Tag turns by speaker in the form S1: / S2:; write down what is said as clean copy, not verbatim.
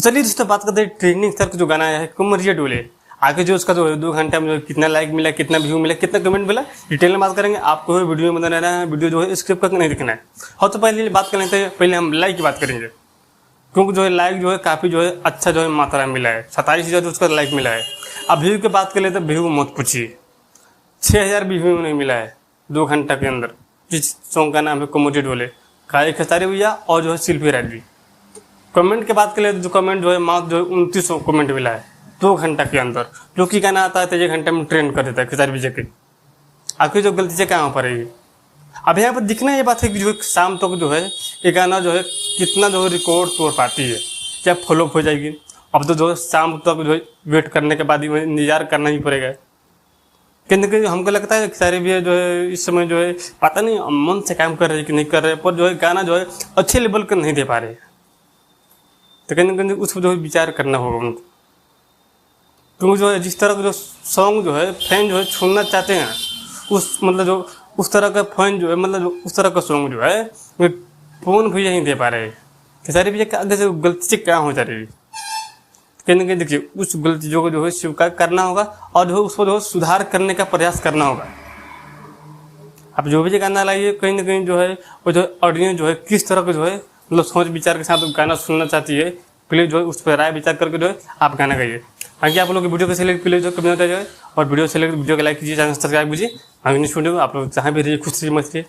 S1: चलिए दोस्तों बात करते हैं ट्रेंडिंग स्टार का जो गाना है कमरिया डोले। आगे जो उसका जो 2 घंटा में जो कितना लाइक मिला, कितना व्यू मिला, कितना कमेंट मिला, डिटेल में बात करेंगे। आपको वीडियो में बना रहना है, वीडियो जो है स्क्रिप्ट करके नहीं दिखना है। और तो पहले बात कर लेते हैं, पहले हम लाइक की बात करेंगे, क्योंकि जो है लाइक जो है काफ़ी जो है अच्छा जो है मात्रा में मिला है, 27,000 उसका लाइक मिला है। अब व्यू की बात कर लेते हैं, व्यू मत पूछिए, 6,000 भी व्यू नहीं मिला है 2 घंटा के अंदर। जिस सॉन्ग का नाम है कमरिया डोले, गायक खेसारी भैया और जो है शिल्पी राजी। कमेंट की बात करें तो जो कमेंट जो है मात्र जो 2900 कमेंट मिला है 2 घंटा के अंदर, जो कि गाना आता है तो 1 घंटे में ट्रेंड कर देता है खेसारी विजय के। आखिर जो गलती से कहाँ पर है? अब यहाँ पर दिखना ये बात है कि जो शाम तक जो है ये गाना जो है कितना जो है रिकॉर्ड तोड़ पाती है, क्या फ्लॉप हो जाएगी। अब तो जो है शाम तक जो है वेट करने के बाद ही इंतजार करना ही पड़ेगा। कहीं हमको लगता है खेसारी भैया जो है इस समय जो है पता नहीं मन से काम कर रहे हैं कि नहीं कर रहे, पर जो है गाना जो है अच्छे लेवल का नहीं दे पा रहे। तो कहीं ना कहीं उस पर जो है विचार करना होगा उनको, क्योंकि जो है जिस तरह का जो सॉन्ग जो है फैन जो है सुनना चाहते हैं, उस मतलब जो उस तरह का फैन जो है मतलब उस तरह का सॉन्ग जो है वे फोन भी नहीं दे पा रहे। खेसारी भैया के आगे से गलती से क्या हो जा रही है, कहीं ना कहीं देखिए उस गलतियों को जो है स्वीकार करना होगा और जो है उसको जो है सुधार करने का प्रयास करना होगा। अब जो भी गाना लाइए कहीं ना कहीं जो है वो जो ऑडियंस जो है किस तरह का जो है मतलब सोच विचार के साथ गाना सुनना चाहती है, प्लीज़ जो है उस पर राय विचार करके जो है आप गाना गाइए। बाकी आप लोग की वीडियो को सिलेक्ट प्लीज़ जो कमेंट होता है और वीडियो सिलेक्ट वीडियो को लाइक कीजिए, चैनल सब्सक्राइब कीजिए। आगे नेक्स्ट वीडियो आप लोग जहाँ भी रहिए खुश रहिए, मस्त रहिए।